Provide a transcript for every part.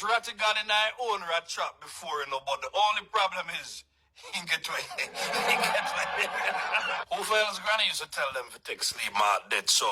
catch rattigan in our own rat trap before, you know, but the only problem is he get away. Who else granny used to tell them to take sleep mark dead. So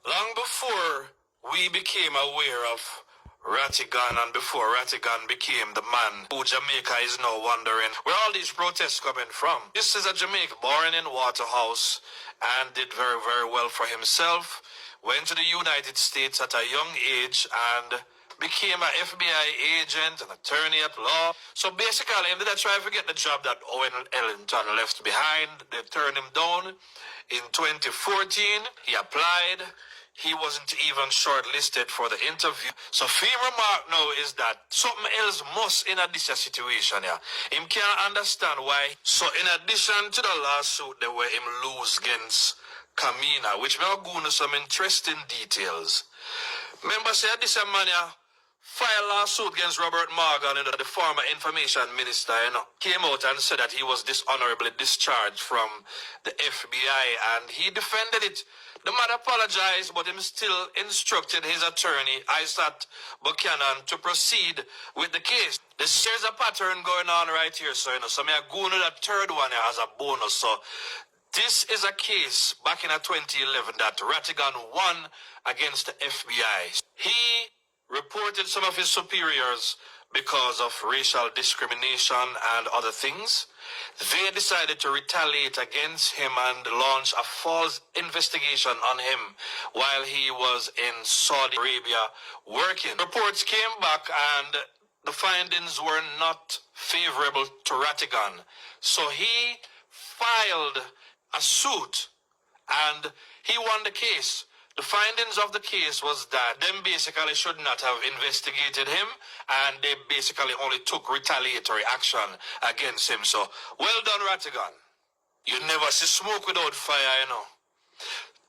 long before we became aware of Rattigan and before Rattigan became the man who Jamaica is now wondering where all these protests coming from. This is a Jamaican born in Waterhouse and did very, very well for himself. Went to the United States at a young age and became an FBI agent, an attorney at law. So basically, he did try to get the job that Owen Ellington left behind. They turned him down. In 2014, he applied. He wasn't even shortlisted for the interview. So Fame remark now is that something else must in this situation here. Him can't understand why. So in addition to the lawsuit, they were him lose against Kamina, which may go into some interesting details. Remember, say this man here filed lawsuit against Robert Morgan, the former information minister, came out and said that he was dishonorably discharged from the FBI, and he defended it. The man apologized, but him still instructed his attorney, Isaac Buchanan, to proceed with the case. There's a pattern going on right here, so me are going to that third one here as a bonus. So this is a case back in 2011 that Rattigan won against the FBI. He reported some of his superiors because of racial discrimination and other things. They decided to retaliate against him and launch a false investigation on him while he was in Saudi Arabia working. Reports came back and the findings were not favorable to Rattigan. So he filed a suit and he won the case. The findings of the case was that them basically should not have investigated him, and they basically only took retaliatory action against him. So, well done, Rattigan. You never see smoke without fire,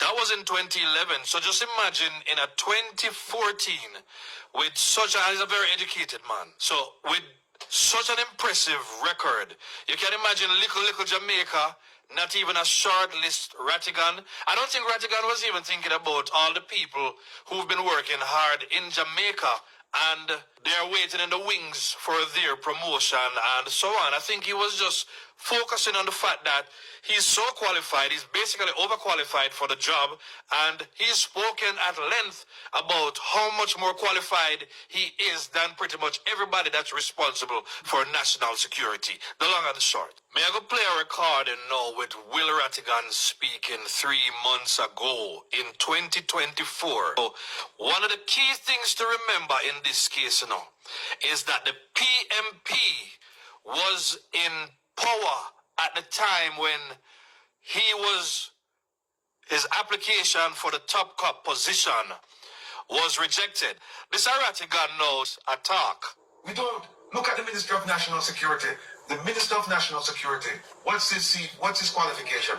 That was in 2011. So just imagine in a 2014 with he's a very educated man. So with such an impressive record, you can imagine little Jamaica, not even a short list Rattigan. I don't think Rattigan was even thinking about all the people who've been working hard in Jamaica and they're waiting in the wings for their promotion and so on. I think he was just focusing on the fact that he's so qualified, he's basically overqualified for the job, and he's spoken at length about how much more qualified he is than pretty much everybody that's responsible for national security. The long and the short. May I go play a recording now with Will Rattigan speaking 3 months ago in 2024. So one of the key things to remember in this case is that the PMP was in power at the time when his application for the top cop position was rejected. This Rattigan knows attack. We don't look at the Minister of National Security. The Minister of National Security, what's his qualification?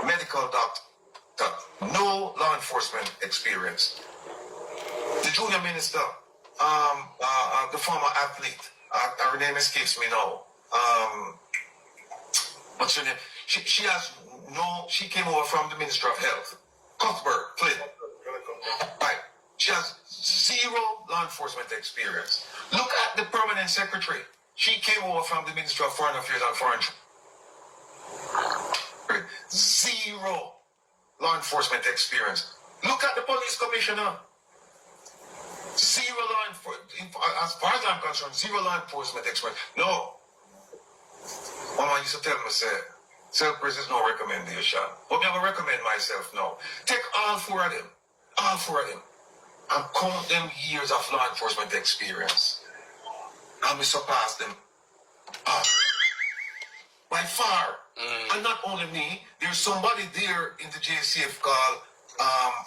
Medical doctor. No law enforcement experience. The junior minister, the former athlete, her name escapes me now. What's her name? She came over from the Ministry of Health. Cuthbert, Flynn. Right. She has zero law enforcement experience. Look at the permanent secretary. She came over from the Ministry of Foreign Affairs and Foreign Trade. Zero law enforcement experience. Look at the police commissioner. Zero law enforcement, as far as I'm concerned, zero law enforcement experience. No. Mama used to tell me, say, self-praise is no recommendation. But I'm going to recommend myself now. Take all four of them, and count them years of law enforcement experience. And we surpass them by far. And not only me, there's somebody there in the JCF called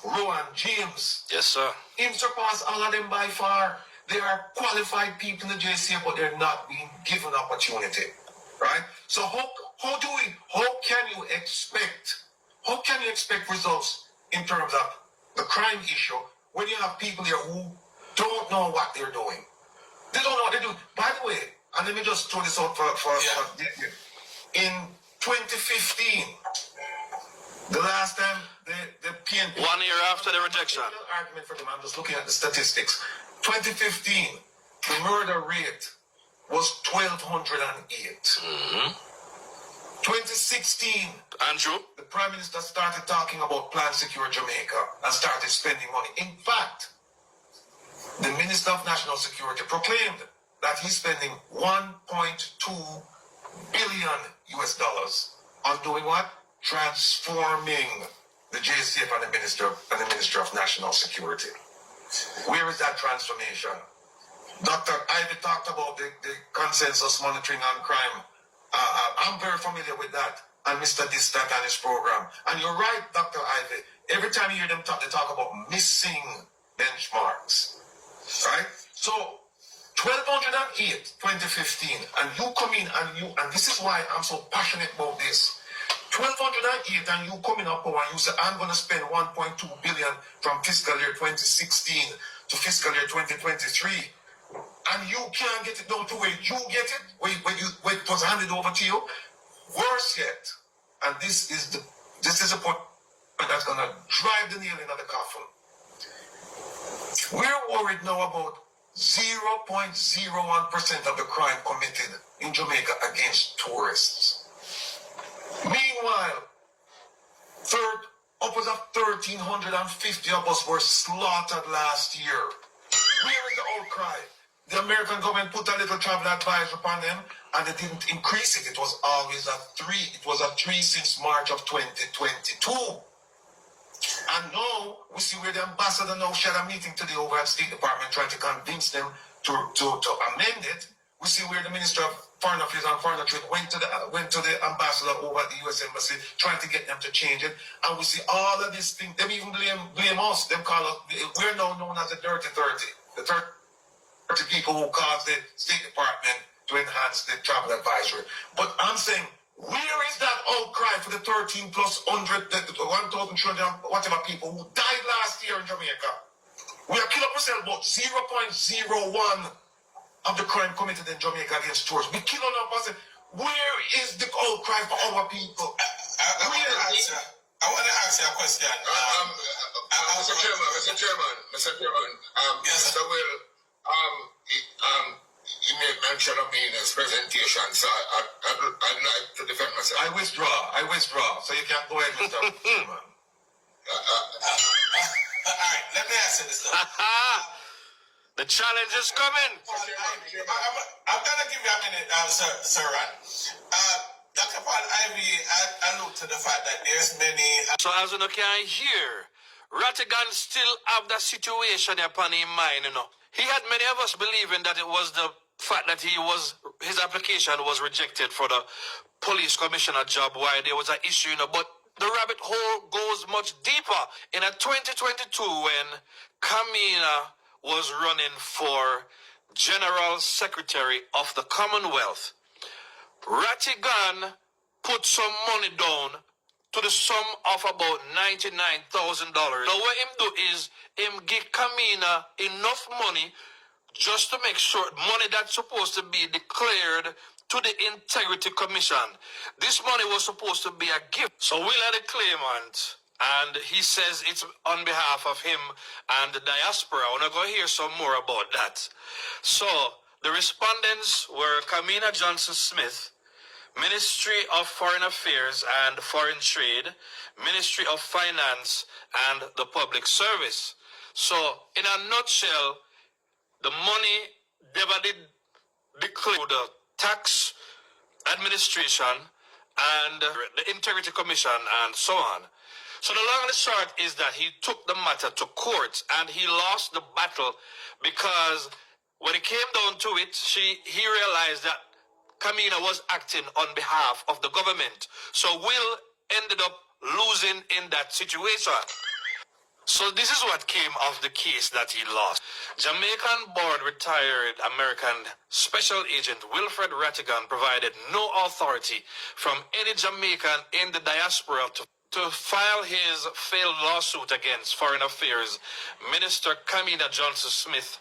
Rowan James. Yes, sir. Him surpass all of them by far. They are qualified people in the JCF, but they're not being given opportunity. Right? So how can you expect results in terms of the crime issue when you have people there who don't know what they're doing? They don't know what they're doing. By the way, and let me just throw this out for in 2015, the last time the PNP. 1 year after the rejection. Argument for them. I'm just looking at the statistics. 2015, the murder rate was 1,208. 2016, Andrew? the Prime Minister started talking about Plan Secure Jamaica and started spending money. In fact, the Minister of National Security proclaimed that he's spending 1.2 billion US dollars on doing what? Transforming the JCF and the Minister of National Security. Where is that transformation? Dr. Ivy talked about the consensus monitoring on crime. I'm very familiar with that, and Mr. Distant and his program. And you're right, Dr. Ivy. Every time you hear them talk, they talk about missing benchmarks. Right? So, 1,208, 2015, and you come in and this is why I'm so passionate about this. 1,208, and you come in up and you say, I'm going to spend 1.2 billion from fiscal year 2016 to fiscal year 2023. And you can't get it down to where you get it, when it was handed over to you. Worse yet, and this is a point that's going to drive the nail into the coffin. We're worried now about 0.01% of the crime committed in Jamaica against tourists. Meanwhile, upwards of 1,350 of us were slaughtered last year. Where is the outcry? The American government put a little travel advisory upon them, and they didn't increase it. It was always a 3. It was a 3 since March of 2022. And now, we see where the ambassador now shared a meeting today over at State Department trying to convince them to amend it. We see where the Minister of Foreign Affairs and Foreign Trade went to the ambassador over at the U.S. Embassy trying to get them to change it. And we see all of these things. They even blame us. They call us, we're now known as the Dirty 30. The 30 people who caused the State Department to enhance the travel advisory. But I'm saying, where is that outcry for the 13 plus 100, the 1,300, whatever people who died last year in Jamaica? We are killing ourselves about 0.01 of the crime committed in Jamaica against tourists. We killing up ourselves. Where is the outcry for our people? I want to ask you a question. Mr. Chairman, yes, Mr. Will, he made mention of me in his presentation, so I'd like to defend myself. I withdraw. So you can't go ahead, Mr. Chairman. All right, let me ask you this though. The challenge is coming. I'm going to give you a minute, Sir Ron. Dr. Paul Ivy allude to the fact that there's many... So as you can hear, Rattigan still have that situation upon his mind, you know. He had many of us believing that it was the fact that his application was rejected for the police commissioner job, why there was an issue, you know, but the rabbit hole goes much deeper. In a 2022, when Kamina was running for General Secretary of the Commonwealth, Rattigan put some money down to the sum of about $99,000. Now what him do is, him give Kamina enough money just to make sure money that's supposed to be declared to the Integrity Commission. This money was supposed to be a gift. So we'll have the claimant, and he says it's on behalf of him and the diaspora. I want to go hear some more about that. So the respondents were Kamina Johnson-Smith, Ministry of Foreign Affairs and Foreign Trade, Ministry of Finance, and the Public Service. So, in a nutshell, the money never did declare the tax administration and the Integrity Commission and so on. So the long and the short is that he took the matter to court and he lost the battle because when it came down to it, he realized that Kamina was acting on behalf of the government. So Will ended up losing in that situation. So this is what came of the case that he lost. Jamaican-born retired American Special Agent Wilfred Rattigan provided no authority from any Jamaican in the diaspora to file his failed lawsuit against Foreign Affairs Minister Kamina Johnson-Smith